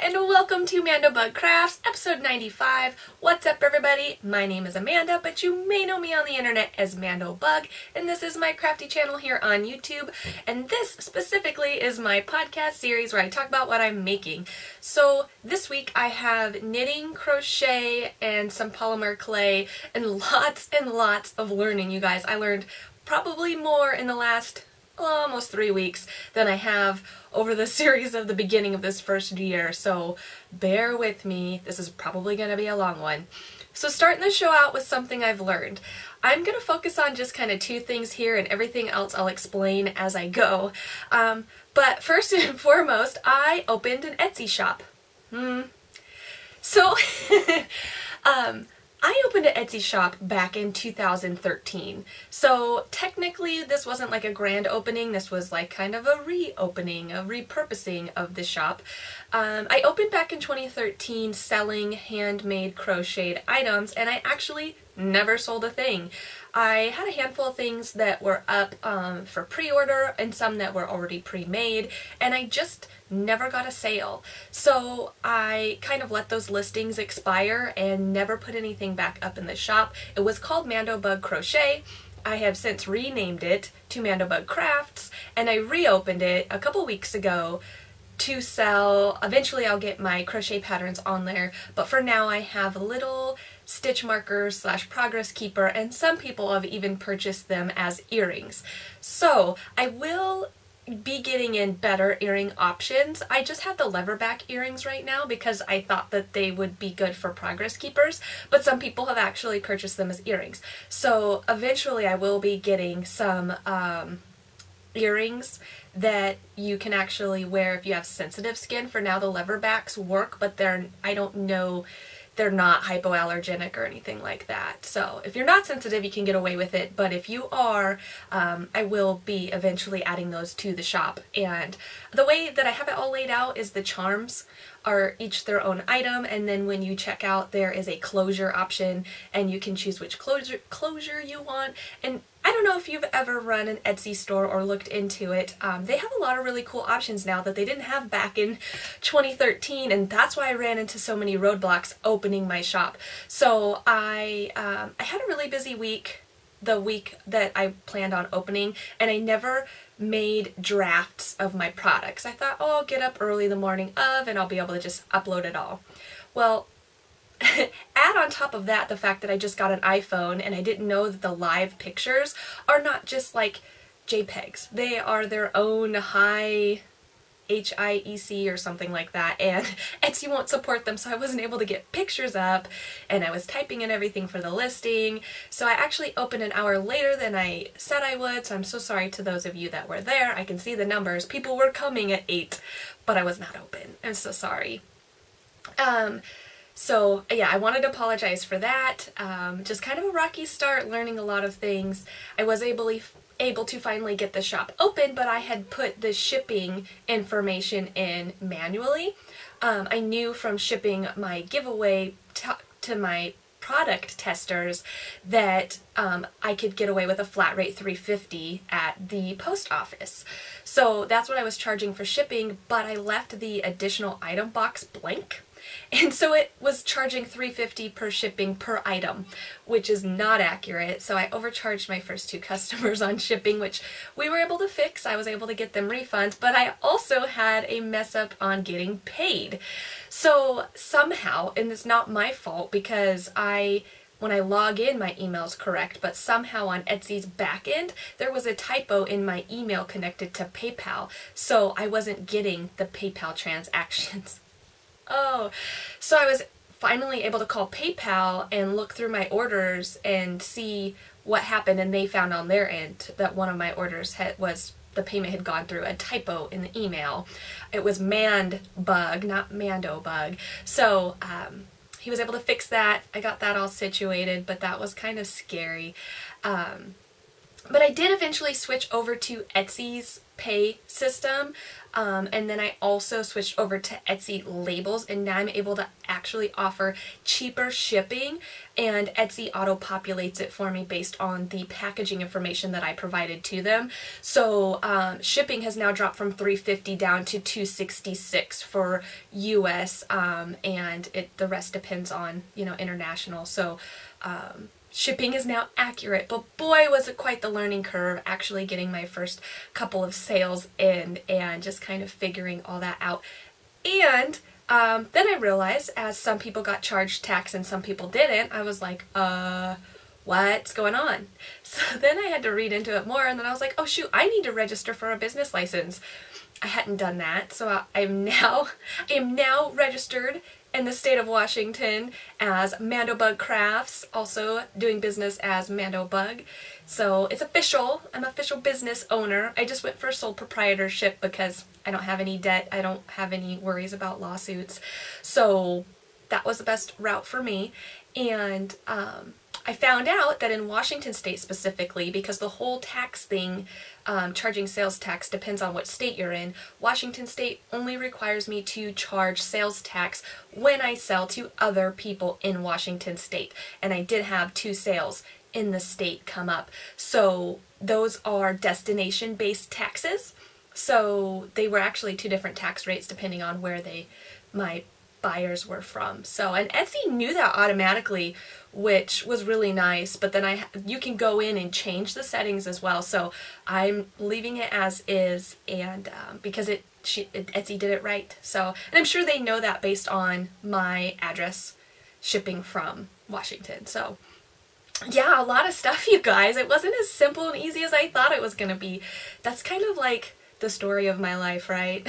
and welcome to Mandobug Crafts, episode 95. What's up, everybody? My name is Amanda, but you may know me on the internet as Mandobug, and this is my crafty channel here on YouTube, and this specifically is my podcast series where I talk about what I'm making. So this week I have knitting, crochet, and some polymer clay, and lots of learning, you guys. I learned probably more in the last almost 3 weeks than I have over the series of the beginning of this first year, so bear with me. This is probably going to be a long one. So starting the show out with something I've learned. I'm going to focus on just kind of two things here, and everything else I'll explain as I go. But first and foremost, I opened an Etsy shop. So I opened an Etsy shop back in 2013. So technically this wasn't like a grand opening, this was like kind of a reopening, a repurposing of the shop. I opened back in 2013 selling handmade crocheted items, and I actually never sold a thing. I had a handful of things that were up for pre-order and some that were already pre-made, and I just never got a sale. So I kind of let those listings expire and never put anything back up in the shop. It was called Mandobug Crochet. I have since renamed it to Mandobug Crafts, and I reopened it a couple weeks ago to sell. Eventually I'll get my crochet patterns on there, but for now I have little stitch markers slash progress keeper, and some people have even purchased them as earrings. So I will be getting in better earring options. I just have the leverback earrings right now because I thought that they would be good for progress keepers, but some people have actually purchased them as earrings. So eventually I will be getting some earrings that you can actually wear if you have sensitive skin. For now the leverbacks work, but I don't know, they're not hypoallergenic or anything like that. So if you're not sensitive, you can get away with it, but if you are, I will be eventually adding those to the shop. And the way that I have it all laid out is the charms are each their own item, and then when you check out there is a closure option, and you can choose which closure you want. And I don't know if you've ever run an Etsy store or looked into it. They have a lot of really cool options now that they didn't have back in 2013, and that's why I ran into so many roadblocks opening my shop. So I had a really busy week, the week that I planned on opening, and I never made drafts of my products. I thought, oh, I'll get up early the morning of and I'll be able to just upload it all. Well, add on top of that the fact that I just got an iPhone and I didn't know that the live pictures are not just like JPEGs. They are their own high HIEC or something like that, and Etsy won't support them, so I wasn't able to get pictures up, and I was typing in everything for the listing. So I actually opened an hour later than I said I would, so I'm so sorry to those of you that were there. I can see the numbers. People were coming at 8, but I was not open. I'm so sorry. So yeah, I wanted to apologize for that. Just kind of a rocky start, learning a lot of things. I was able to finally get the shop open, but I had put the shipping information in manually. I knew from shipping my giveaway to my product testers that I could get away with a flat rate $3.50 at the post office. So that's what I was charging for shipping, but I left the additional item box blank. And so it was charging $3.50 per shipping per item, which is not accurate. So I overcharged my first 2 customers on shipping, which we were able to fix. I was able to get them refunds, but I also had a mess up on getting paid. So somehow, and it's not my fault because when I log in, my email's correct, but somehow on Etsy's back end, there was a typo in my email connected to PayPal. So I wasn't getting the PayPal transactions. Oh, so I was finally able to call PayPal and look through my orders and see what happened, and they found on their end that one of my orders the payment had gone through a typo in the email. It was Mandobug, not Mandobug. So he was able to fix that. I got that all situated, but that was kind of scary. But I did eventually switch over to Etsy's pay system, and then I also switched over to Etsy labels, and now I'm able to actually offer cheaper shipping, and Etsy auto-populates it for me based on the packaging information that I provided to them. So shipping has now dropped from $350 down to $266 for US, and the rest depends on, you know, international. So shipping is now accurate, but boy was it quite the learning curve actually getting my first couple of sales in and just kind of figuring all that out. And then I realized, as some people got charged tax and some people didn't, I was like, what's going on? So then I had to read into it more, and then I was like, oh shoot, I need to register for a business license. I hadn't done that, so I am now registered in the state of Washington as Mandobug Crafts, also doing business as Mandobug. So it's official. I'm an official business owner. I just went for sole proprietorship because I don't have any debt. I don't have any worries about lawsuits. So that was the best route for me. And I found out that in Washington state specifically, because the whole tax thing, charging sales tax, depends on what state you're in. Washington state only requires me to charge sales tax when I sell to other people in Washington state. And I did have 2 sales in the state come up. So those are destination-based taxes. So they were actually 2 different tax rates depending on where my buyers were from. So, and Etsy knew that automatically, which was really nice, but then you can go in and change the settings as well. So I'm leaving it as is, and because Etsy did it right. So, and I'm sure they know that based on my address shipping from Washington. So yeah, a lot of stuff, you guys. It wasn't as simple and easy as I thought it was gonna be. That's kind of like the story of my life, right?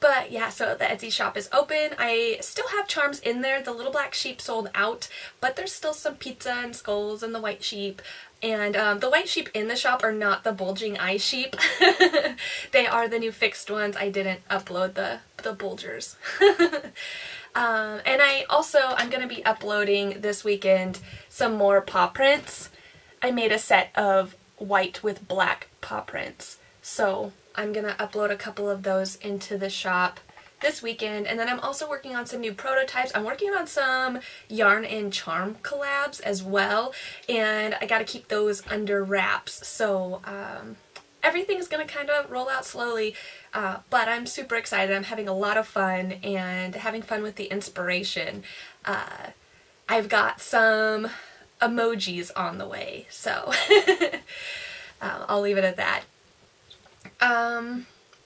But yeah, so the Etsy shop is open. I still have charms in there. The little black sheep sold out, but there's still some pizza and skulls and the white sheep. And the white sheep in the shop are not the bulging eye sheep. They are the new fixed ones. I didn't upload the bulgers. And I'm going to be uploading this weekend some more paw prints. I made a set of white with black paw prints. So I'm going to upload a couple of those into the shop this weekend. And then I'm also working on some new prototypes. I'm working on some yarn and charm collabs as well. And I got to keep those under wraps. So everything's going to kind of roll out slowly. But I'm super excited. I'm having a lot of fun and having fun with the inspiration. I've got some emojis on the way. So I'll leave it at that.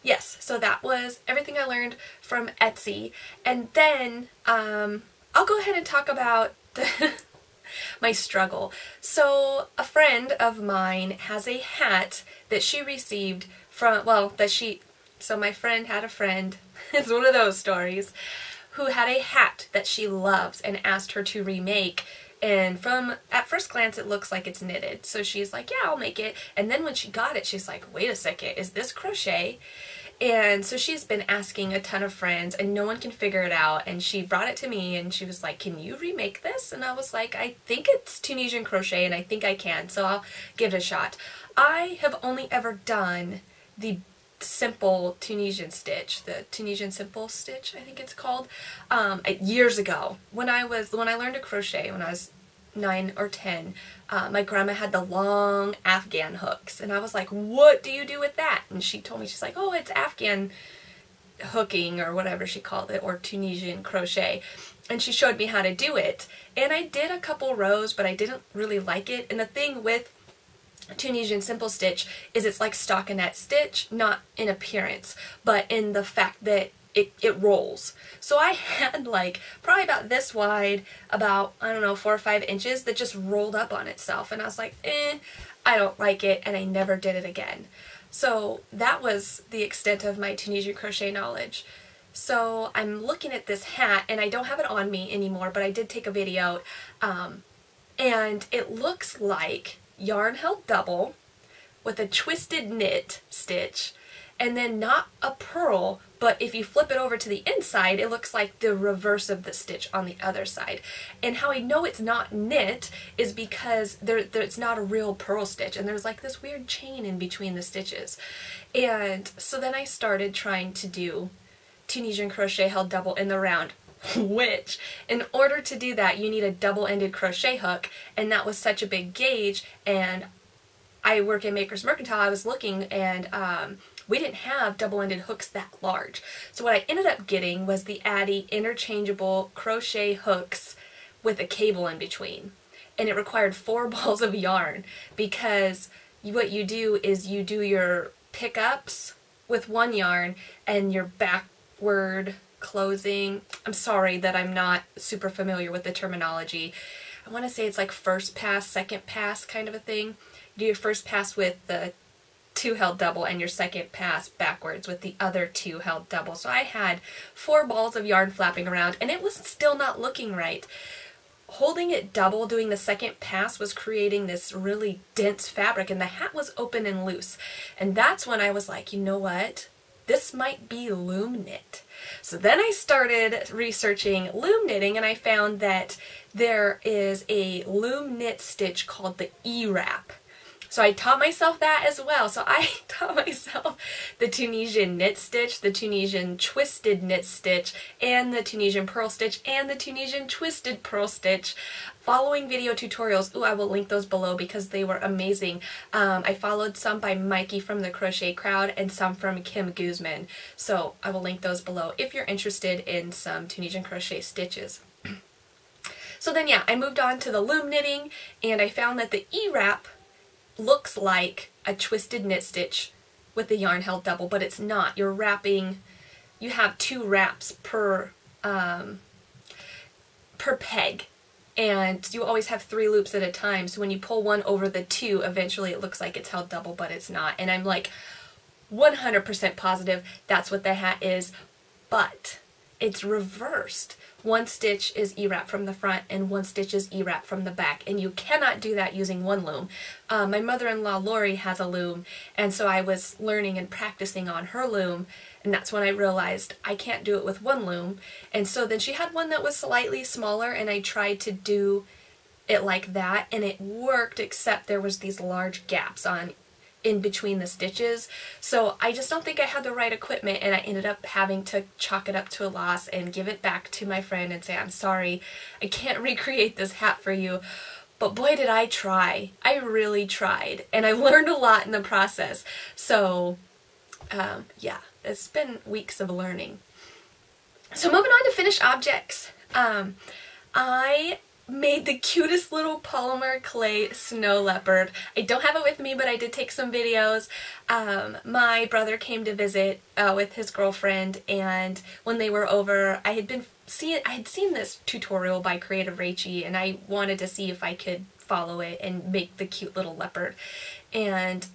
Yes, so that was everything I learned from Etsy, and then I'll go ahead and talk about my struggle. So a friend of mine has a hat that she received from, so my friend had a friend, it's one of those stories, who had a hat that she loves and asked her to remake. And at first glance, it looks like it's knitted. So she's like, yeah, I'll make it. And then when she got it, she's like, wait a second, is this crochet? And so she's been asking a ton of friends and no one can figure it out. And she brought it to me and she was like, can you remake this? And I was like, I think it's Tunisian crochet and I think I can. So I'll give it a shot. I have only ever done the simple Tunisian stitch, the Tunisian simple stitch, I think it's called, years ago when I learned to crochet when I was 9 or 10. My grandma had the long Afghan hooks and I was like, what do you do with that? And she told me, she's like, oh, it's Afghan hooking or whatever she called it, or Tunisian crochet, and she showed me how to do it. And I did a couple rows, but I didn't really like it. And the thing with Tunisian simple stitch is it's like stockinette stitch, not in appearance, but in the fact that it rolls. So I had like probably about this wide, about, I don't know, 4 or 5 inches that just rolled up on itself. And I was like, I don't like it, and I never did it again. So that was the extent of my Tunisian crochet knowledge. So I'm looking at this hat, and I don't have it on me anymore, but I did take a video, and it looks like yarn held double with a twisted knit stitch, and then not a purl, but if you flip it over to the inside, it looks like the reverse of the stitch on the other side. And how I know it's not knit is because it's not a real purl stitch, and there's like this weird chain in between the stitches. And so then I started trying to do Tunisian crochet held double in the round, which in order to do that you need a double-ended crochet hook, and that was such a big gauge, and I work in Maker's Mercantile. I was looking, and we didn't have double-ended hooks that large. So what I ended up getting was the Addi interchangeable crochet hooks with a cable in between, and it required 4 balls of yarn, because what you do is you do your pickups with one yarn and your backward closing. I'm sorry that I'm not super familiar with the terminology. I want to say it's like first pass, second pass kind of a thing. You do your first pass with the 2 held double and your second pass backwards with the other 2 held double. So I had 4 balls of yarn flapping around, and it was still not looking right. Holding it double, doing the second pass, was creating this really dense fabric, and the hat was open and loose. And that's when I was like, you know what? This might be loom knit. So then I started researching loom knitting, and I found that there is a loom knit stitch called the E-wrap. So I taught myself that as well. So I taught myself the Tunisian knit stitch, the Tunisian twisted knit stitch, and the Tunisian purl stitch, and the Tunisian twisted purl stitch, following video tutorials. Ooh, I will link those below because they were amazing. I followed some by Mikey from the Crochet Crowd and some from Kim Guzman. So I will link those below if you're interested in some Tunisian crochet stitches. So then, yeah, I moved on to the loom knitting, and I found that the E-wrap looks like a twisted knit stitch with the yarn held double, but it's not. You're wrapping, you have 2 wraps per peg, and you always have 3 loops at a time, so when you pull one over the 2, eventually it looks like it's held double, but it's not. And I'm like 100% positive that's what the hat is, but it's reversed. 1 stitch is E-wrap from the front and 1 stitch is E-wrap from the back, and you cannot do that using one loom. My mother-in-law Lori has a loom, and so I was learning and practicing on her loom, and that's when I realized I can't do it with one loom. And so then she had one that was slightly smaller, and I tried to do it like that, and it worked, except there was these large gaps in between the stitches. So I just don't think I had the right equipment, and I ended up having to chalk it up to a loss and give it back to my friend and say, I'm sorry, I can't recreate this hat for you. But boy, did I try. I really tried, and I learned a lot in the process. So yeah, it's been weeks of learning. So moving on to finished objects. I made the cutest little polymer clay snow leopard. I don't have it with me, but I did take some videos. My brother came to visit with his girlfriend, and when they were over, I had seen this tutorial by Creative Rachie, and I wanted to see if I could follow it and make the cute little leopard. And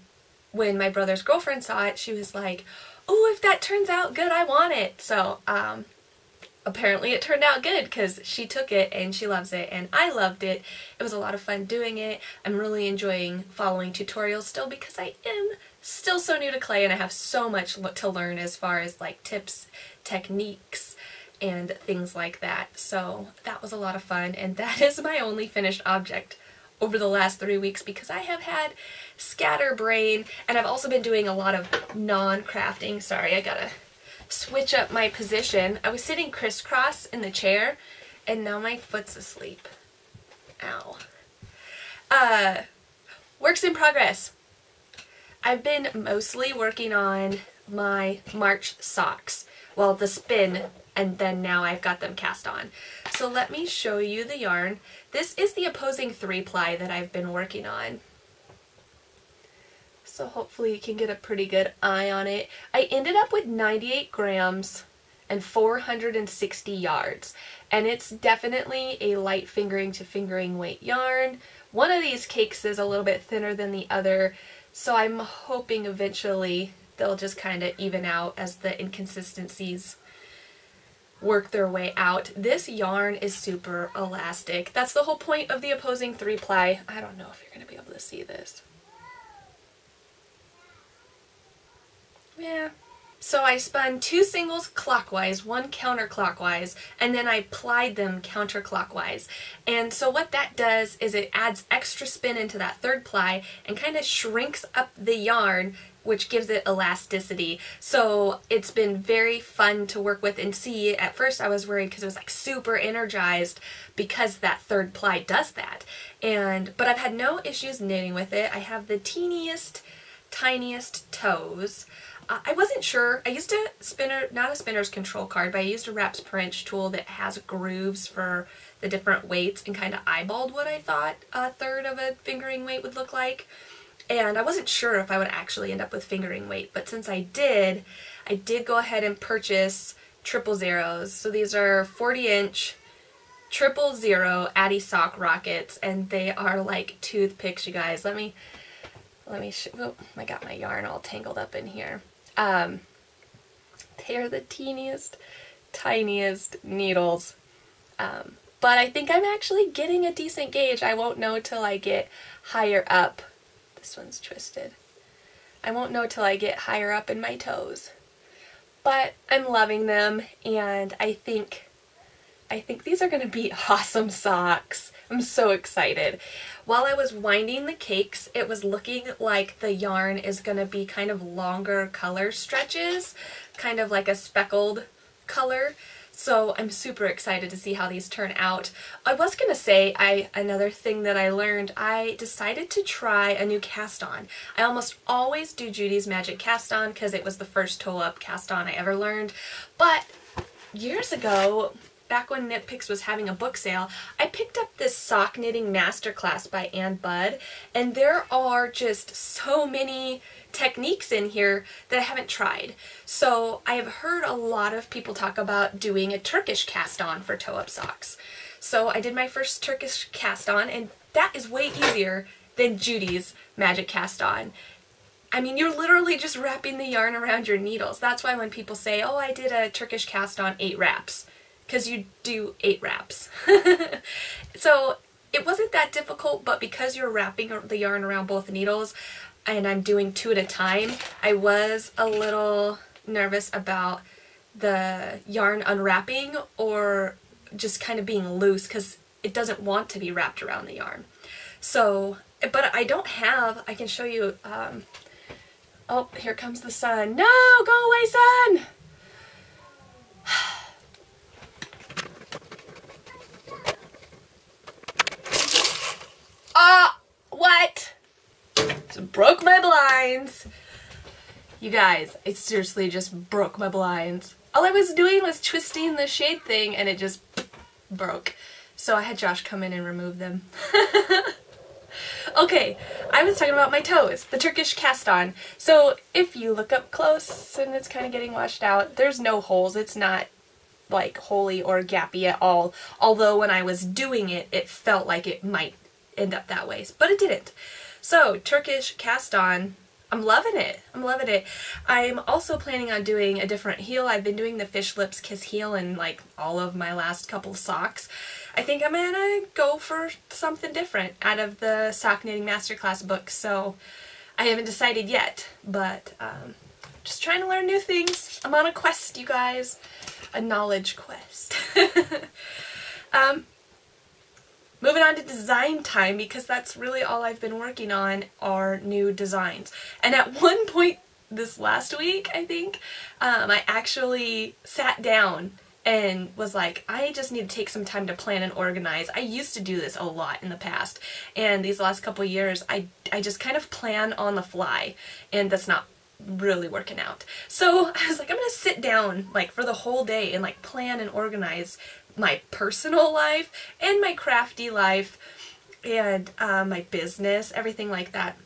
when my brother's girlfriend saw it, she was like, oh, if that turns out good, I want it. So apparently it turned out good, because she took it and she loves it, and I loved it. It was a lot of fun doing it. I'm really enjoying following tutorials still, because I am still so new to clay, and I have so much to learn as far as like tips, techniques, and things like that. So that was a lot of fun, and that is my only finished object over the last 3 weeks, because I have had scatterbrain, and I've also been doing a lot of non-crafting. Sorry, I gotta switch up my position. I was sitting crisscross in the chair, and now my foot's asleep. Ow. Works in progress. I've been mostly working on my March socks. Well, the spin, and then now I've got them cast on. So let me show you the yarn. This is the opposing 3-ply that I've been working on. So hopefully you can get a pretty good eye on it. I ended up with 98 grams and 460 yards. And it's definitely a light fingering to fingering weight yarn. One of these cakes is a little bit thinner than the other, so I'm hoping eventually they'll just kind of even out as the inconsistencies work their way out. This yarn is super elastic. That's the whole point of the opposing 3-ply. I don't know if you're going to be able to see this. Yeah. So I spun 2 singles clockwise, 1 counterclockwise, and then I plied them counterclockwise. And so what that does is it adds extra spin into that third ply and kind of shrinks up the yarn, which gives it elasticity. So it's been very fun to work with and see. At first I was worried because it was like super energized because that third ply does that. But I've had no issues knitting with it. I have the teeniest, tiniest toes. I wasn't sure. I used a spinner, not a spinner's control card, but I used a wraps per inch tool that has grooves for the different weights and kind of eyeballed what I thought a third of a fingering weight would look like. And I wasn't sure if I would actually end up with fingering weight, but since I did go ahead and purchase 000s. So these are 40-inch 000 Addy sock rockets, and they are like toothpicks, you guys. Let me oh, I got my yarn all tangled up in here. They are the teeniest, tiniest needles. But I think I'm actually getting a decent gauge. I won't know till I get higher up. This one's twisted. I won't know till I get higher up in my toes. But I'm loving them, and I think these are going to be awesome socks. I'm so excited. While I was winding the cakes, it was looking like the yarn is going to be kind of longer color stretches, kind of like a speckled color. So I'm super excited to see how these turn out. I was going to say, another thing that I learned, I decided to try a new cast on. I almost always do Judy's Magic Cast On because it was the first toe-up cast on I ever learned. But years ago, back when Knit Picks was having a book sale, I picked up this sock knitting masterclass by Ann Budd, and there are just so many techniques in here that I haven't tried. So I have heard a lot of people talk about doing a Turkish cast on for toe-up socks. So I did my first Turkish cast on, and that is way easier than Judy's Magic Cast On. I mean, you're literally just wrapping the yarn around your needles. That's why when people say, oh, I did a Turkish cast on 8 wraps. Because you do 8 wraps. So it wasn't that difficult, but because you're wrapping the yarn around both needles and I'm doing 2 at a time, I was a little nervous about the yarn unwrapping or just kind of being loose because it doesn't want to be wrapped around the yarn. So, but I don't have, I can show you, oh, here comes the sun. No, go away, sun! What? Just broke my blinds. You guys, it seriously just broke my blinds. All I was doing was twisting the shade thing and it just broke. So I had Josh come in and remove them. Okay, I was talking about my toes, the Turkish cast on. So if you look up close and it's kind of getting washed out, there's no holes. It's not like holy or gappy at all. Although when I was doing it, it felt like it might end up that way, but it didn't. So Turkish cast on, I'm loving it. I'm loving it. I'm also planning on doing a different heel. I've been doing the Fish Lips Kiss heel in like all of my last couple socks. I think I'm gonna go for something different out of the Sock Knitting Masterclass book, so I haven't decided yet, but just trying to learn new things. I'm on a quest, you guys. A knowledge quest. Moving on to design time, because that's really all I've been working on are new designs. And at one point this last week, I think, I actually sat down and was like, I just need to take some time to plan and organize. I used to do this a lot in the past, and these last couple years I just kind of plan on the fly, and that's not really working out. So I was like, I'm gonna sit down like for the whole day and like plan and organize my personal life and my crafty life and my business, everything like that.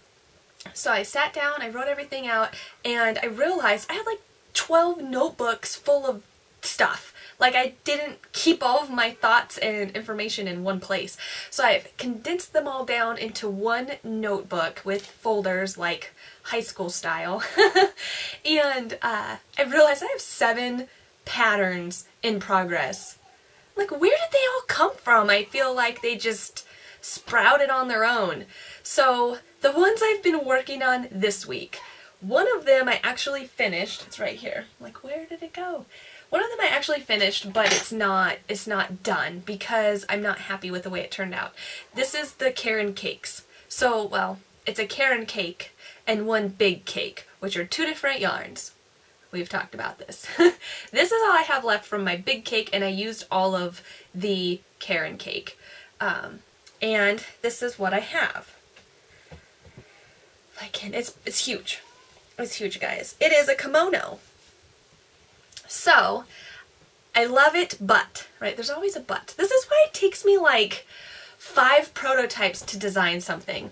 So I sat down, I wrote everything out, and I realized I had like 12 notebooks full of stuff. Like I didn't keep all of my thoughts and information in one place. So I've condensed them all down into one notebook with folders like high school style. And I realized I have 7 patterns in progress. Like, where did they all come from? I feel like they just sprouted on their own. So the ones I've been working on this week One of them I actually finished. It's right here. I'm like, where did it go? One of them I actually finished, but it's not done because I'm not happy with the way it turned out. This is the Karen cakes. So, well, it's a Karen cake and one big cake, which are two different yarns. We've talked about this. This is all I have left from my big cake, and I used all of the Karen cake. And this is what I have. It's huge. It's huge, guys. It is a kimono. So, I love it, but, right, there's always a but. This is why it takes me like 5 prototypes to design something.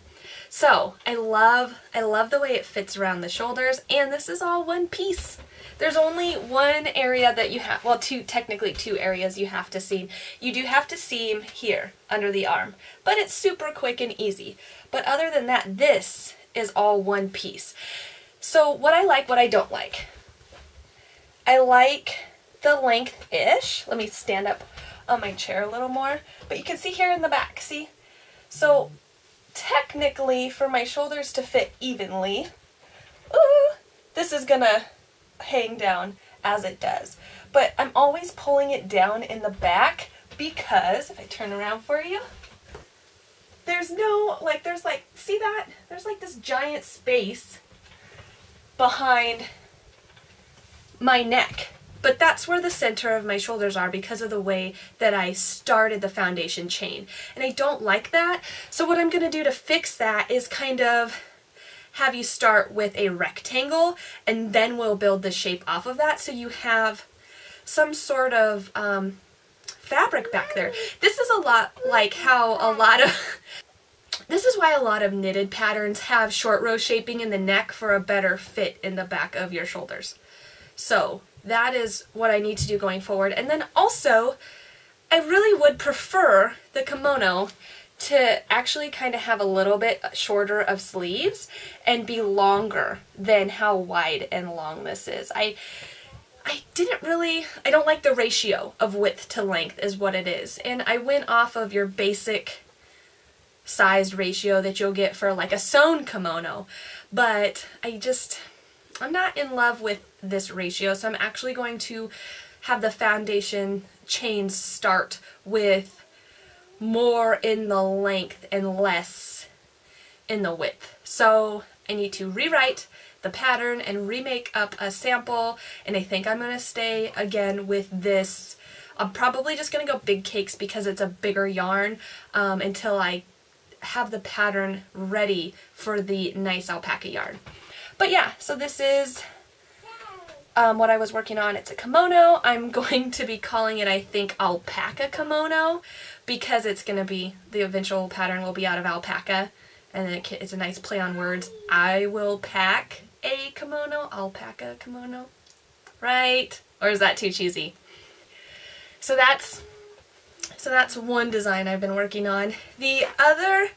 So, I love the way it fits around the shoulders, and this is all one piece. There's only one area that you have, well, technically two areas you have to seam. You do have to seam here, under the arm, but it's super quick and easy. But other than that, this is all one piece. So, what I like, what I don't like. I like the length-ish. Let me stand up on my chair a little more. But you can see here in the back, see? So, technically, for my shoulders to fit evenly, this is gonna hang down as it does. But I'm always pulling it down in the back because, if I turn around for you, there's no, see that? There's like this giant space behind my neck. But that's where the center of my shoulders are because of the way that I started the foundation chain. And I don't like that. So what I'm going to do to fix that is kind of have you start with a rectangle, and then we'll build the shape off of that so you have some sort of fabric back there. This is a lot like how this is why a lot of knitted patterns have short row shaping in the neck for a better fit in the back of your shoulders. So that is what I need to do going forward. And then also, I really would prefer the kimono to actually kind of have a little bit shorter of sleeves and be longer than how wide and long this is. I don't like the ratio of width to length is what it is. And I went off of your basic sized ratio that you'll get for like a sewn kimono. But I'm not in love with this ratio, so I'm actually going to have the foundation chains start with more in the length and less in the width. So I need to rewrite the pattern and remake up a sample, and I think I'm going to stay again with this. I'm probably just going to go big cakes because it's a bigger yarn until I have the pattern ready for the nice alpaca yarn. But yeah, so this is what I was working on. It's a kimono. I'm going to be calling it, I think, alpaca kimono because it's going to be, the eventual pattern will be out of alpaca, and then it's a nice play on words. I will pack a kimono, alpaca kimono, right? Or is that too cheesy? So that's one design I've been working on. The other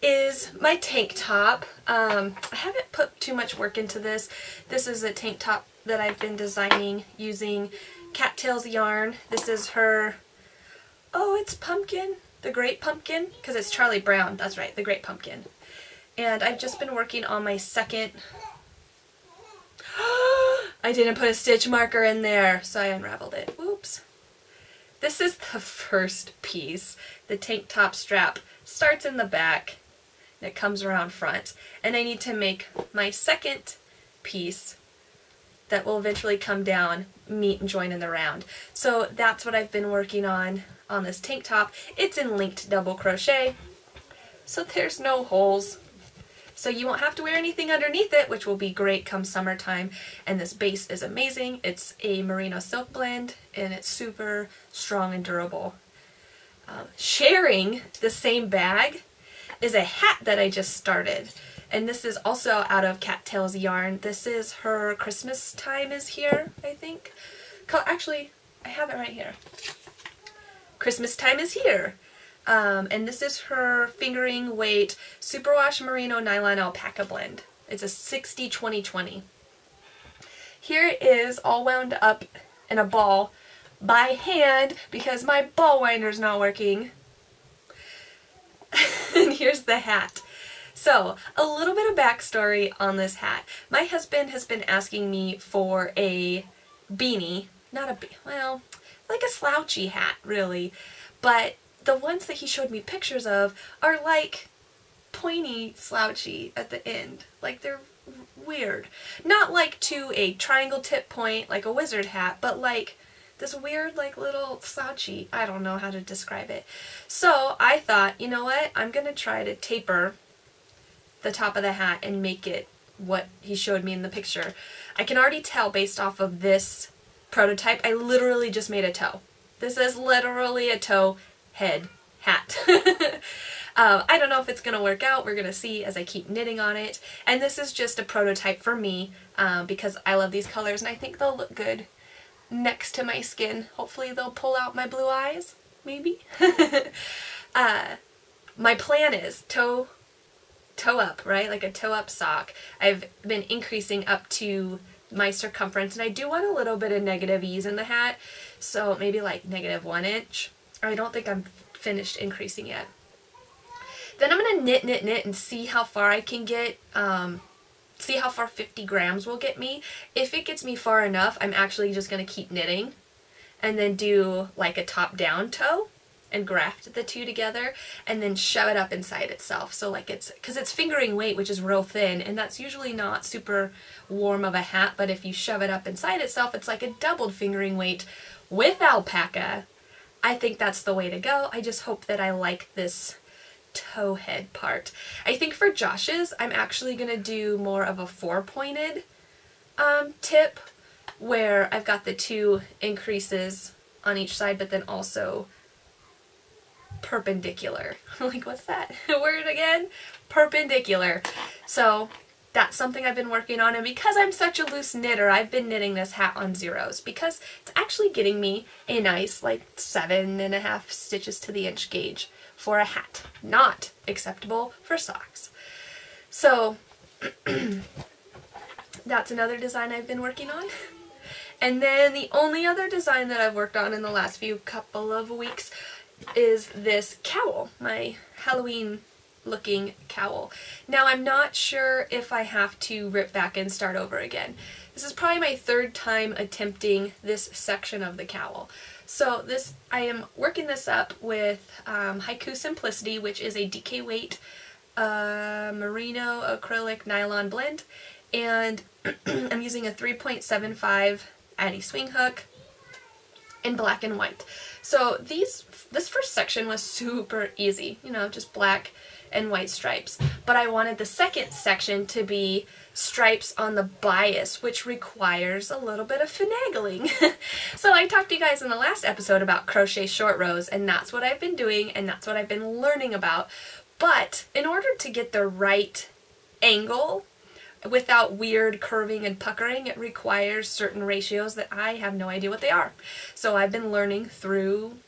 is my tank top. I haven't put too much work into this. This is a tank top that I've been designing using Cattails yarn. This is her, it's pumpkin, the Great Pumpkin, because it's Charlie Brown, that's right, the Great Pumpkin. And I've just been working on my second, I didn't put a stitch marker in there, so I unraveled it, whoops. This is the first piece. The tank top strap starts in the back, and it comes around front. And I need to make my second piece that will eventually come down, meet and join in the round. So that's what I've been working on this tank top. It's in linked double crochet, so there's no holes. So you won't have to wear anything underneath it, which will be great come summertime. And this base is amazing. It's a merino silk blend, and it's super strong and durable. Sharing the same bag is a hat that I just started. And this is also out of Cattails yarn. This is her Christmas Time is Here, I think. Actually, I have it right here. Christmas Time is Here. And this is her fingering weight superwash merino nylon alpaca blend. It's a 60-20-20. Here it is all wound up in a ball by hand because my ball winder's not working. And here's the hat. So, a little bit of backstory on this hat. My husband has been asking me for a beanie, well, like a slouchy hat, really, but the ones that he showed me pictures of are like pointy slouchy at the end. Like they're weird. Not like to a triangle tip point like a wizard hat, but like this weird like little slouchy. I don't know how to describe it. So I thought, you know what? I'm gonna try to taper the top of the hat and make it what he showed me in the picture. I can already tell based off of this prototype, I literally just made a toe. This is literally a toe head hat. I don't know if it's going to work out. We're going to see as I keep knitting on it. And this is just a prototype for me because I love these colors and I think they'll look good next to my skin. Hopefully they'll pull out my blue eyes, maybe. My plan is toe up, right? Like a toe up sock. I've been increasing up to my circumference and I do want a little bit of negative ease in the hat. So maybe like -1 inch. I don't think I'm finished increasing yet. Then I'm going to knit and see how far I can get, see how far 50 grams will get me. If it gets me far enough, I'm actually just going to keep knitting and then do like a top-down toe and graft the two together and then shove it up inside itself. So like because it's fingering weight, which is real thin, and that's usually not super warm of a hat, but if you shove it up inside itself, it's like a doubled fingering weight with alpaca. I think that's the way to go. I just hope that I like this toe head part. I think for Josh's, I'm actually going to do more of a 4-pointed tip where I've got the 2 increases on each side, but then also perpendicular. Like, what's that word again? Perpendicular. So that's something I've been working on, and because I'm such a loose knitter, I've been knitting this hat on zeros because it's actually getting me a nice like 7.5 stitches to the inch gauge for a hat. Not acceptable for socks. So that's another design I've been working on. And then the only other design that I've worked on in the last couple of weeks is this cowl, my Halloween looking cowl. Now I'm not sure if I have to rip back and start over again. This is probably my 3rd time attempting this section of the cowl. So I am working this up with Haiku Simplicity, which is a DK weight merino acrylic nylon blend, and I'm using a 3.75 Addy swing hook in black and white. So this first section was super easy, you know, just black and white stripes, but I wanted the second section to be stripes on the bias, which requires a little bit of finagling. So I talked to you guys in the last episode about crochet short rows, and that's what I've been doing and that's what I've been learning about. But in order to get the right angle without weird curving and puckering, it requires certain ratios that I have no idea what they are. So I've been learning through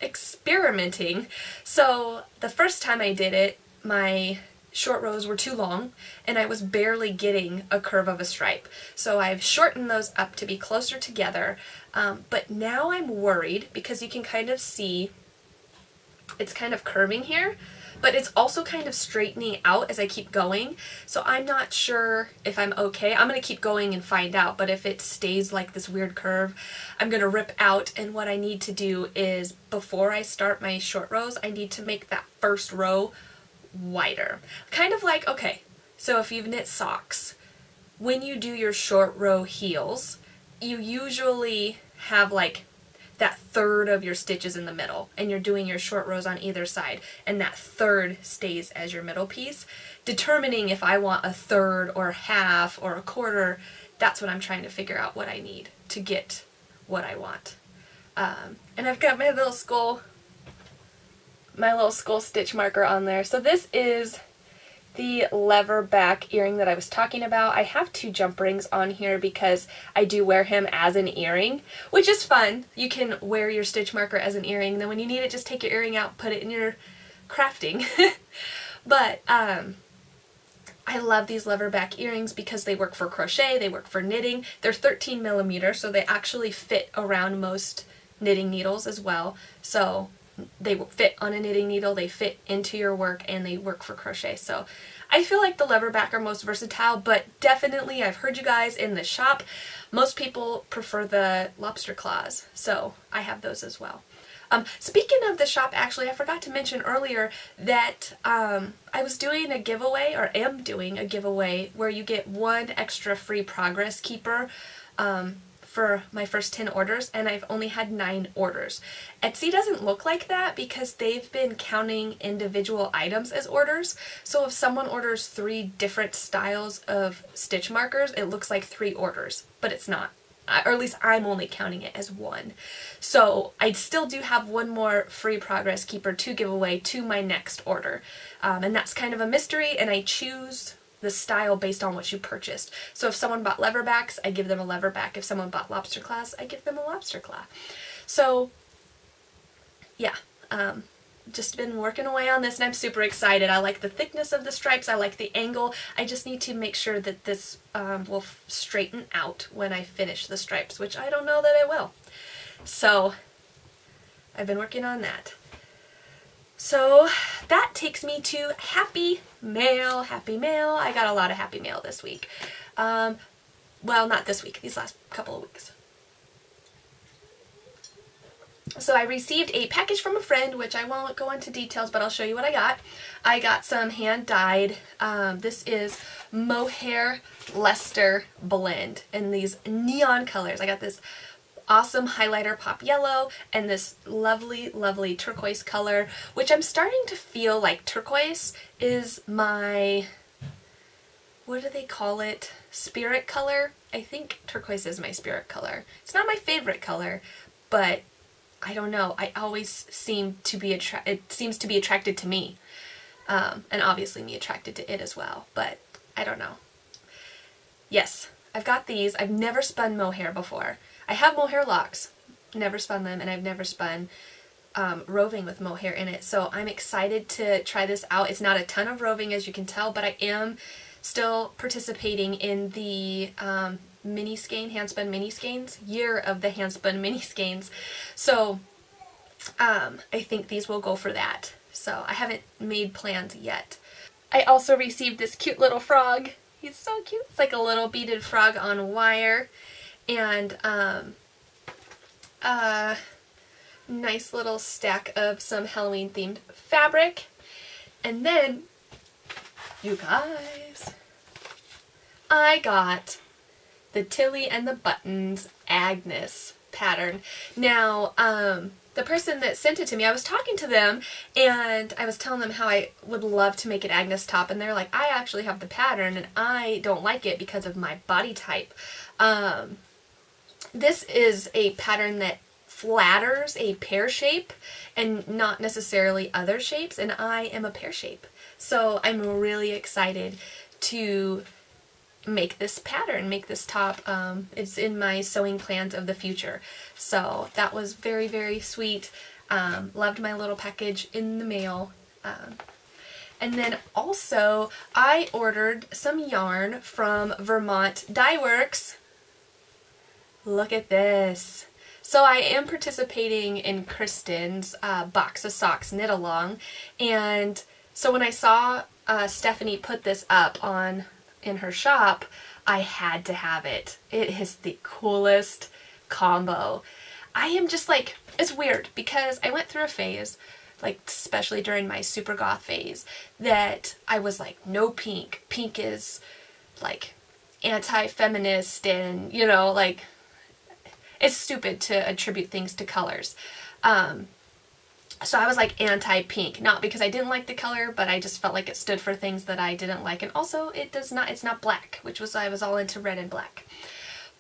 experimenting. So the first time I did it, my short rows were too long and I was barely getting a curve of a stripe. So I've shortened those up to be closer together, but now I'm worried because you can kind of see it's kind of curving here, but it's also kind of straightening out as I keep going. So I'm not sure if I'm okay. I'm going to keep going and find out, but if it stays like this weird curve, I'm going to rip out, and what I need to do is before I start my short rows, I need to make that first row wider. Kind of like, okay, so if you've knit socks, when you do your short row heels, you usually have like that third of your stitches in the middle, and you're doing your short rows on either side, and that third stays as your middle piece. Determining if I want a third or half or a quarter, that's what I'm trying to figure out what I need to get what I want. And I've got my little skull stitch marker on there. So this is the lever back earring that I was talking about. I have 2 jump rings on here because I do wear him as an earring, which is fun. You can wear your stitch marker as an earring, then when you need it, just take your earring out, put it in your crafting. But I love these lever back earrings because they work for crochet, they work for knitting. They're 13 millimeter, so they actually fit around most knitting needles as well. So they fit on a knitting needle, they fit into your work, and they work for crochet. So I feel like the leatherback are most versatile, but definitely I've heard you guys in the shop, most people prefer the lobster claws, so I have those as well. Speaking of the shop, actually, I forgot to mention earlier that I was doing a giveaway, or am doing a giveaway, where you get 1 extra free progress keeper for my first 10 orders, and I've only had 9 orders. Etsy doesn't look like that because they've been counting individual items as orders. So if someone orders 3 different styles of stitch markers, it looks like 3 orders, but it's not. Or at least I'm only counting it as 1. So I still do have 1 more free progress keeper to give away to my next order. And that's kind of a mystery, and I choose the style based on what you purchased. So if someone bought leatherbacks, I give them a leatherback. If someone bought lobster claws, I give them a lobster claw. So yeah, just been working away on this, and I'm super excited. I like the thickness of the stripes. I like the angle. I just need to make sure that this will straighten out when I finish the stripes, which I don't know that it will. So I've been working on that. So that takes me to Happy Mail. Happy Mail. I got a lot of Happy Mail this week. Well, not this week, these last couple of weeks. So I received a package from a friend, which I won't go into details, but I'll show you what I got. I got some hand-dyed, this is Mohair Leicester blend in these neon colors. I got this awesome highlighter pop yellow and this lovely, lovely turquoise color, which I'm starting to feel like turquoise is my, what do they call it? Spirit color? I think turquoise is my spirit color. It's not my favorite color, but I don't know. I always seem to be it seems to be attracted to me. And obviously me attracted to it as well, but I don't know. Yes, I've got these. I've never spun mohair before. I have mohair locks, never spun them, and I've never spun roving with mohair in it, so I'm excited to try this out. It's not a ton of roving, as you can tell, but I am still participating in the mini skein, handspun mini skeins, year of the handspun mini skeins, so I think these will go for that. So I haven't made plans yet. I also received this cute little frog. He's so cute. It's like a little beaded frog on wire, and a nice little stack of some Halloween themed fabric. And then, you guys, I got the Tilly and the Buttons Agnes pattern. Now, the person that sent it to me, I was talking to them and I was telling them how I would love to make an Agnes top, and they're like, I actually have the pattern and I don't like it because of my body type. This is a pattern that flatters a pear shape and not necessarily other shapes, and I am a pear shape. So I'm really excited to make this pattern, make this top. It's in my sewing plans of the future. So that was very, very sweet. Loved my little package in the mail. And then also I ordered some yarn from Vermont Dye Works. Look at this. So I am participating in Kristen's Box of Socks knit along, and so when I saw Stephanie put this up in her shop, I had to have it. It is the coolest combo. I am just like, it's weird because I went through a phase, like especially during my super goth phase, that I was like, no pink. Pink is like anti-feminist, and you know, like, it's stupid to attribute things to colors. So I was like anti-pink, not because I didn't like the color, but I just felt like it stood for things that I didn't like. And also it's not black, which was, I was all into red and black.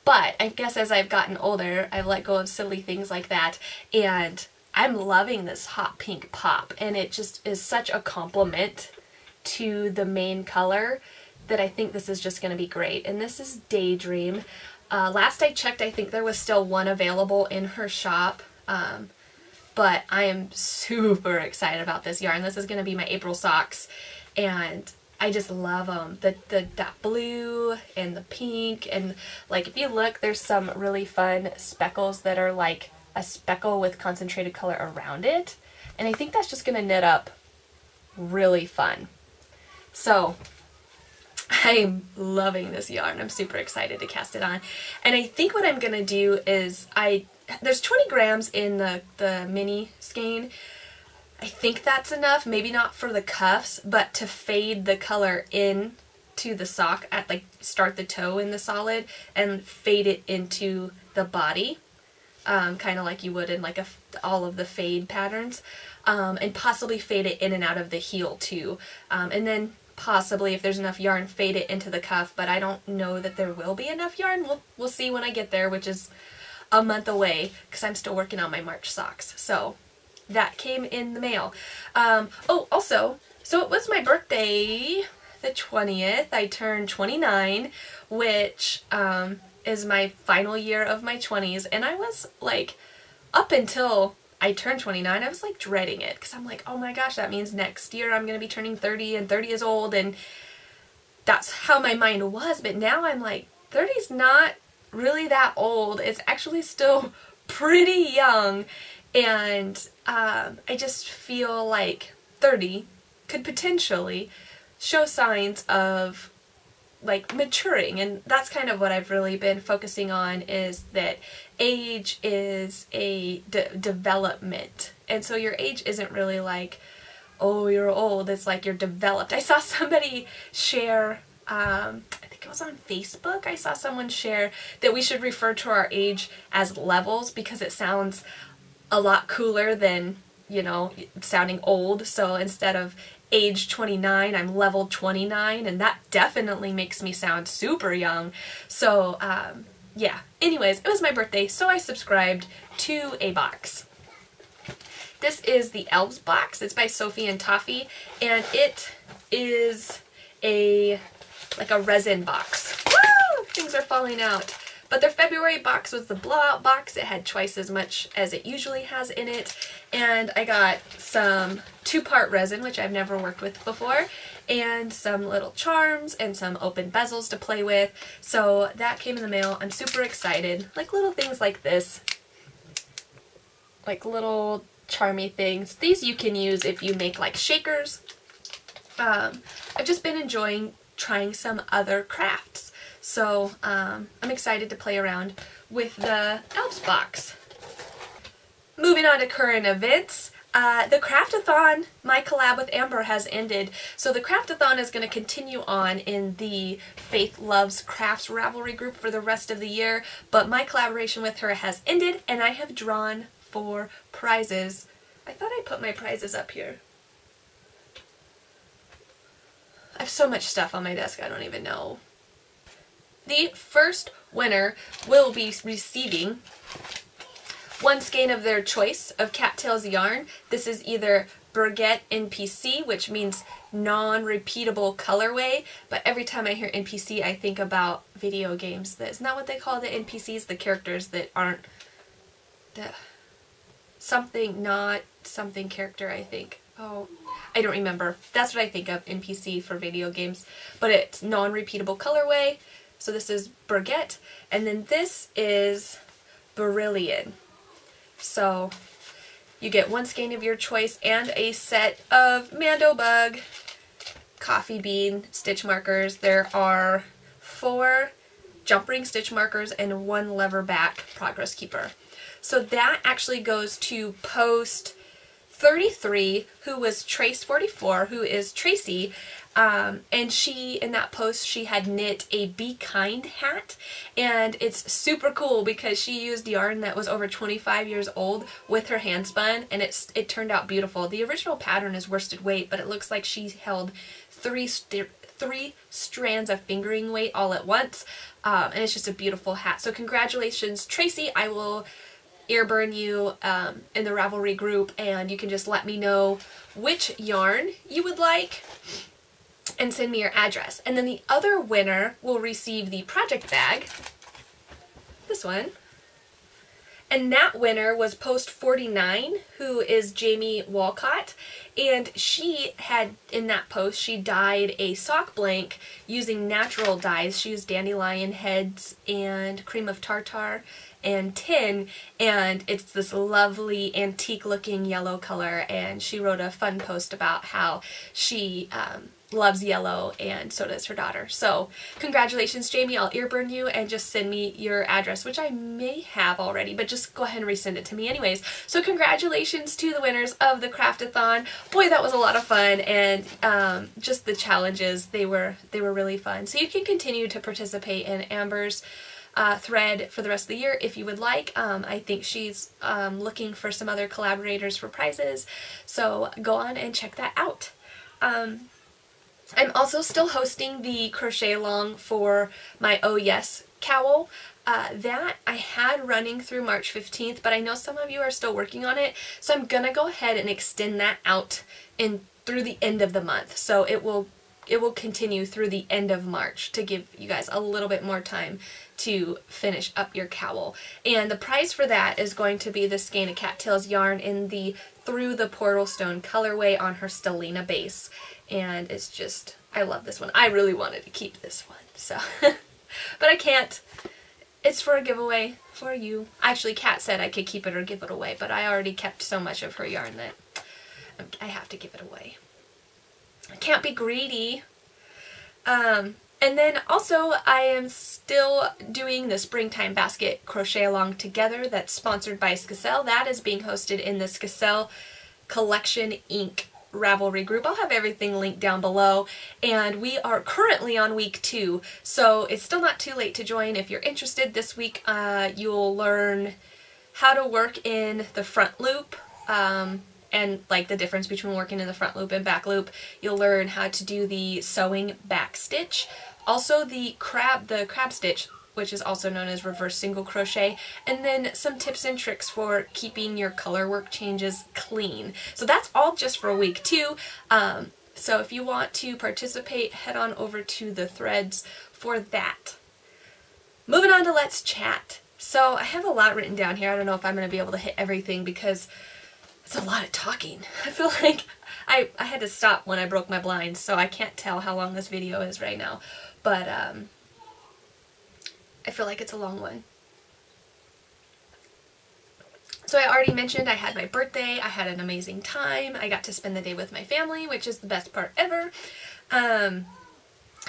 But I guess as I've gotten older, I've let go of silly things like that, and I'm loving this hot pink pop, and it just is such a compliment to the main color that I think this is just going to be great. And this is Daydream. Last I checked, I think there was still one available in her shop, but I am super excited about this yarn. This is going to be my April socks, and I just love them. The dark blue and the pink, and like if you look, there's some really fun speckles that are like a speckle with concentrated color around it, and I think that's just going to knit up really fun. So I'm loving this yarn. I'm super excited to cast it on. And I think what I'm going to do is there's 20 grams in the mini skein. I think that's enough, maybe not for the cuffs, but to fade the color in to the sock at like start the toe in the solid and fade it into the body, kind of like you would in like all of the fade patterns, and possibly fade it in and out of the heel too, and then possibly if there's enough yarn fade it into the cuff, but I don't know that there will be enough yarn. We'll see when I get there, which is a month away because I'm still working on my March socks. So that came in the mail. Oh, also, so it was my birthday, the 20th. I turned 29, which is my final year of my 20s, and I was like, up until I turned 29, I was like dreading it because I'm like, oh my gosh, that means next year I'm going to be turning 30, and 30 is old, and that's how my mind was. But now I'm like, 30 is not really that old. It's actually still pretty young. And I just feel like 30 could potentially show signs of like maturing, and that's kind of what I've really been focusing on, is that age is a development. And so your age isn't really like, oh, you're old, it's like you're developed. I saw somebody share, I think it was on Facebook, I saw someone share that we should refer to our age as levels because it sounds a lot cooler than, you know, sounding old. So instead of age 29, I'm level 29, and that definitely makes me sound super young. So yeah, anyways, it was my birthday, so I subscribed to a box. This is the Elves box. It's by Sophie and Toffee, and it is like a resin box. Woo! Things are falling out. But their February box was the blowout box. It had twice as much as it usually has in it. And I got some 2-part resin, which I've never worked with before, and some little charms and some open bezels to play with. So that came in the mail. I'm super excited. Like little things like this. Like little charmy things. These you can use if you make like shakers. I've just been enjoying trying some other crafts. So I'm excited to play around with the Elves box. Moving on to current events, the Craftathon, my collab with Amber, has ended. So the Craftathon is going to continue on in the Faith Loves Crafts Ravelry group for the rest of the year, but my collaboration with her has ended, and I have drawn 4 prizes. I thought I put my prizes up here. I have so much stuff on my desk I don't even know. The first winner will be receiving 1 skein of their choice of Cattails yarn. This is either Burgette NPC, which means non-repeatable colorway, but every time I hear NPC I think about video games. Isn't that what they call the NPCs? The characters that aren't something, not something character, I think. Oh, I don't remember. That's what I think of, NPC for video games, but it's non-repeatable colorway. So this is Burgette, and then this is Beryllian. So you get 1 skein of your choice and a set of Mandobug coffee bean stitch markers. There are 4 jump ring stitch markers and 1 lever back progress keeper. So that actually goes to post 33, who was Trace44, who is Tracy. And she, in that post, she had knit a Be Kind hat, and it's super cool because she used yarn that was over 25 years old with her hand spun, and it turned out beautiful. The original pattern is worsted weight, but it looks like she held 3 strands of fingering weight all at once, and it's just a beautiful hat. So congratulations, Tracy. I will earburn you in the Ravelry group, and you can just let me know which yarn you would like and send me your address. And then the other winner will receive the project bag, this one, and that winner was post 49, who is Jamie Walcott, and she had, in that post, she dyed a sock blank using natural dyes. She used dandelion heads and cream of tartar and tin, and it's this lovely antique looking yellow color, and she wrote a fun post about how she loves yellow, and so does her daughter. So congratulations, Jamie. I'll earburn you and just send me your address, which I may have already, but just go ahead and resend it to me anyways. So congratulations to the winners of the Craftathon. Boy, that was a lot of fun, and just the challenges, they were really fun. So you can continue to participate in Amber's thread for the rest of the year if you would like. I think she's looking for some other collaborators for prizes, so go on and check that out. I'm also still hosting the crochet along for my Oh Yes cowl. That I had running through March 15th, but I know some of you are still working on it, so I'm gonna go ahead and extend that out through the end of the month. So it will continue through the end of March to give you guys a little bit more time to finish up your cowl. And the prize for that is going to be the Skein of Cattails yarn in the Through the Portal Stone colorway on her Stellina base. And it's just, I love this one. I really wanted to keep this one, so, but I can't. It's for a giveaway for you. Actually, Kat said I could keep it or give it away, but I already kept so much of her yarn that I have to give it away. I can't be greedy. And then also I am still doing the Springtime Basket Crochet Along Together that's sponsored by Skacel. That is being hosted in the Skacel Collection Inc. Ravelry group. I'll have everything linked down below, and we are currently on week 2, so it's still not too late to join if you're interested. This week you'll learn how to work in the front loop, and like the difference between working in the front loop and back loop. You'll learn how to do the sewing back stitch, also the crab stitch, which is also known as reverse single crochet, and then some tips and tricks for keeping your color work changes clean. So that's all just for week 2. So if you want to participate, head on over to the threads for that. Moving on to Let's Chat. So I have a lot written down here. I don't know if I'm going to be able to hit everything because it's a lot of talking. I feel like I had to stop when I broke my blinds, so I can't tell how long this video is right now. But I feel like it's a long one. So I already mentioned I had my birthday. I had an amazing time. I got to spend the day with my family, which is the best part ever. Oh,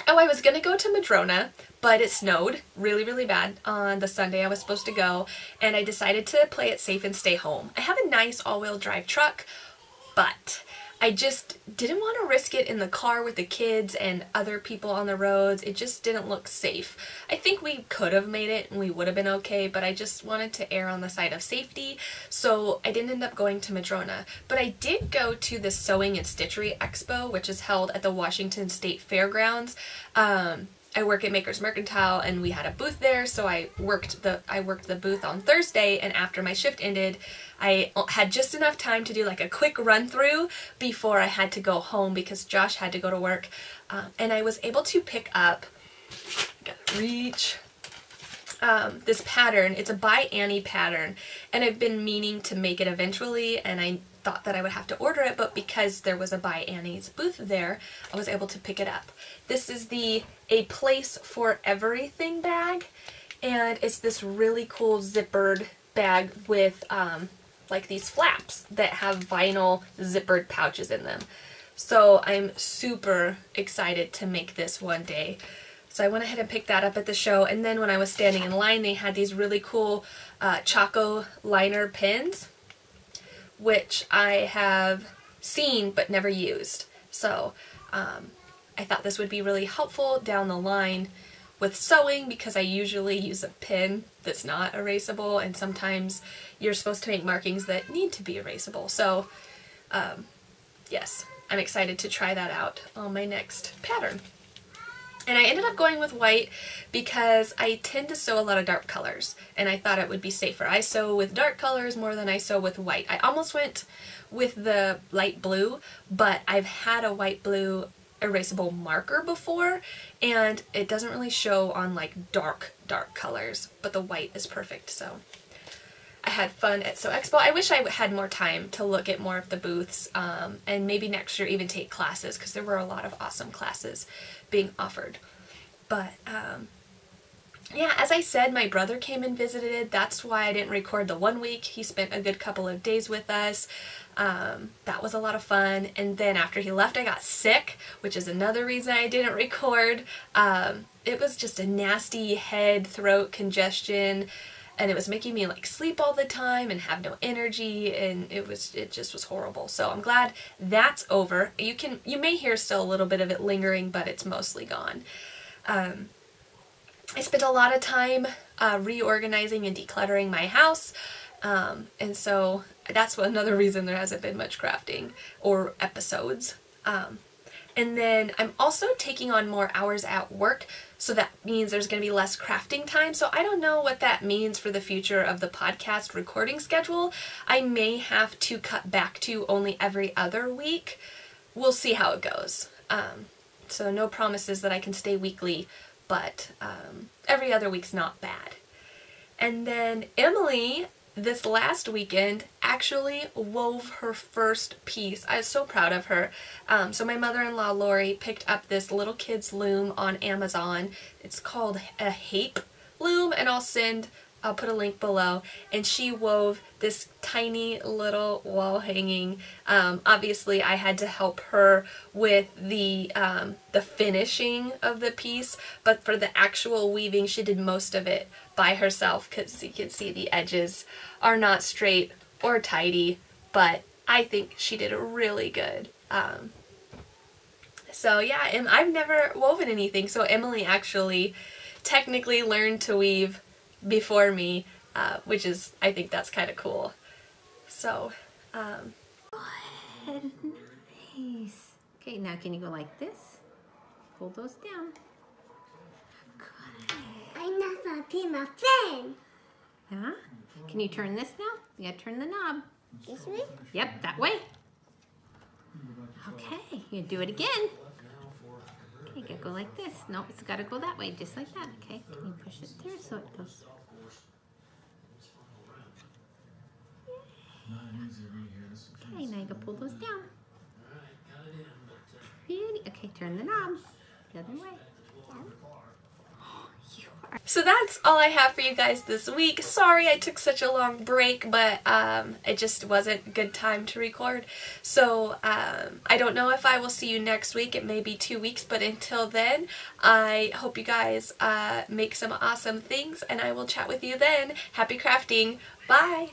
I was going to go to Madrona, but it snowed really, really bad on the Sunday I was supposed to go, and I decided to play it safe and stay home. I have a nice all-wheel drive truck, but I just didn't want to risk it in the car with the kids and other people on the roads. It just didn't look safe. I think we could have made it and we would have been okay, but I just wanted to err on the side of safety, so I didn't end up going to Madrona. But I did go to the Sewing and Stitchery Expo, which is held at the Washington State Fairgrounds. I work at Maker's Mercantile, and we had a booth there, so I worked the booth on Thursday, and after my shift ended, I had just enough time to do like a quick run through before I had to go home because Josh had to go to work, and I was able to pick up, gotta reach, this pattern. It's a by Annie pattern, and I've been meaning to make it eventually, and I thought that I would have to order it, but because there was a by Annie's booth there, I was able to pick it up. This is the A Place for Everything bag, and it's this really cool zippered bag with like these flaps that have vinyl zippered pouches in them. So I'm super excited to make this one day. So I went ahead and picked that up at the show, and then when I was standing in line, they had these really cool Choco liner pins, which I have seen but never used. So I thought this would be really helpful down the line with sewing, because I usually use a pin that's not erasable, and sometimes you're supposed to make markings that need to be erasable. So yes, I'm excited to try that out on my next pattern. And I ended up going with white because I tend to sew a lot of dark colors, and I thought it would be safer. I sew with dark colors more than I sew with white. I almost went with the light blue, but I've had a white blue erasable marker before, and it doesn't really show on like dark colors, but the white is perfect. So I had fun at Sew Expo. I wish I had more time to look at more of the booths, and maybe next year even take classes, because there were a lot of awesome classes being offered. But yeah, as I said, my brother came and visited. That's why I didn't record the 1 week. He spent a good couple of days with us. That was a lot of fun. And then after he left, I got sick, which is another reason I didn't record. It was just a nasty head, throat congestion, and it was making me like sleep all the time and have no energy, and it just was horrible. So I'm glad that's over. You may hear still a little bit of it lingering, but it's mostly gone. I spent a lot of time reorganizing and decluttering my house, and so that's another reason there hasn't been much crafting or episodes. And then I'm also taking on more hours at work, so that means there's going to be less crafting time. So I don't know what that means for the future of the podcast recording schedule. I may have to cut back to only every other week. We'll see how it goes. So no promises that I can stay weekly, but every other week's not bad. And then Emily, this last weekend, actually wove her first piece. I was so proud of her. So my mother-in-law, Lori, picked up this little kid's loom on Amazon. It's called a Hape loom, and I'll put a link below. And she wove this tiny little wall hanging. Obviously, I had to help her with the finishing of the piece, but for the actual weaving, she did most of it by herself, because you can see the edges are not straight or tidy, but I think she did really good. So yeah, and I've never woven anything, so Emily actually technically learned to weave before me, which is, I think that's kind of cool. So, Good, nice. Okay, now can you go like this? Pull those down. Good. I never be my friend. Yeah? Can you turn this now? You gotta turn the knob. This way? Yep, that way. Okay, you do it again. Okay, you gotta go like this. No, it's gotta go that way, just like that. Okay, can you push it through so it goes? Okay, now you can pull those down. Beauty. Okay, turn the knob the other way. so that's all I have for you guys this week. Sorry I took such a long break, but it just wasn't a good time to record. So I don't know if I will see you next week. It may be 2 weeks, but until then, I hope you guys make some awesome things, and I will chat with you then. Happy crafting. Bye!